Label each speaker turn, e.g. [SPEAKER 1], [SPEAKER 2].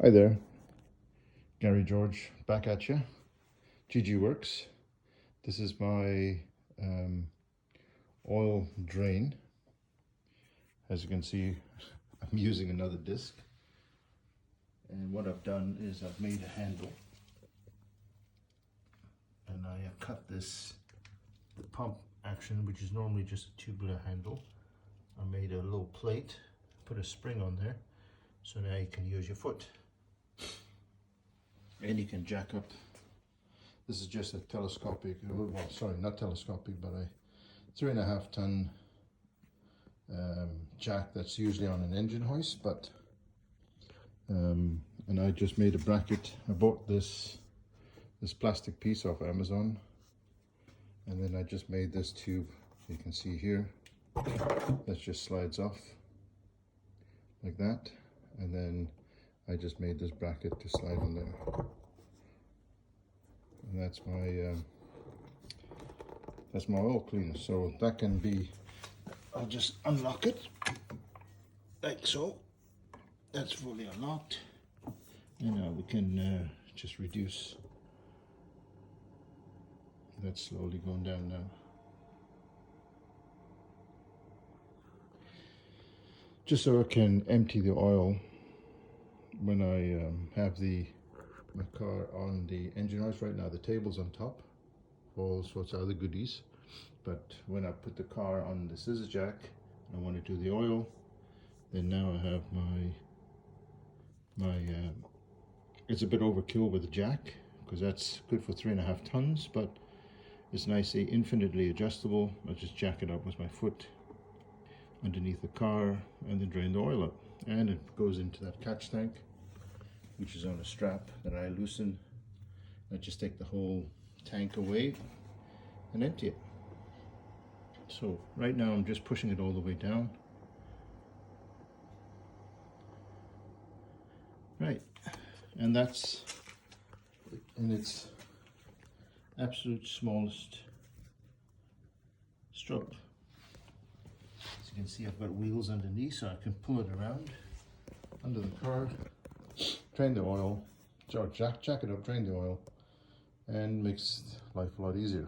[SPEAKER 1] Hi there, Gary George back at you. GG Works. This is my oil drain. As you can see, I'm using another disc. And what I've done is I've made a handle. And I have cut the pump action, which is normally just a tubular handle. I made a little plate, put a spring on there, so now you can use your foot. And you can jack up. This is just a telescopic, well, sorry, not telescopic, but a 3.5 ton jack that's usually on an engine hoist. But and I just made a bracket. I bought this plastic piece off Amazon, and then I just made this tube. You can see here that just slides off like that, and then I just made this bracket to slide on there, and that's my oil cleaner. So that can be, I'll just unlock it like so. That's fully unlocked, and now we can just reduce. That's slowly going down now. Just so I can empty the oil when I have my car on the engine hoist. Right now the table's on top, all sorts of other goodies, but when I put the car on the scissor jack and I want to do the oil, then now I have my it's a bit overkill with the jack, because that's good for 3.5 tons, but it's nicely infinitely adjustable. I just jack it up with my foot underneath the car and then drain the oil up, and it goes into that catch tank, which is on a strap that I loosen. I just take the whole tank away and empty it. So right now I'm just pushing it all the way down. Right, and that's in its absolute smallest stroke. As you can see, I've got wheels underneath, so I can pull it around under the car, drain the oil, or jack it up, drain the oil, and makes life a lot easier.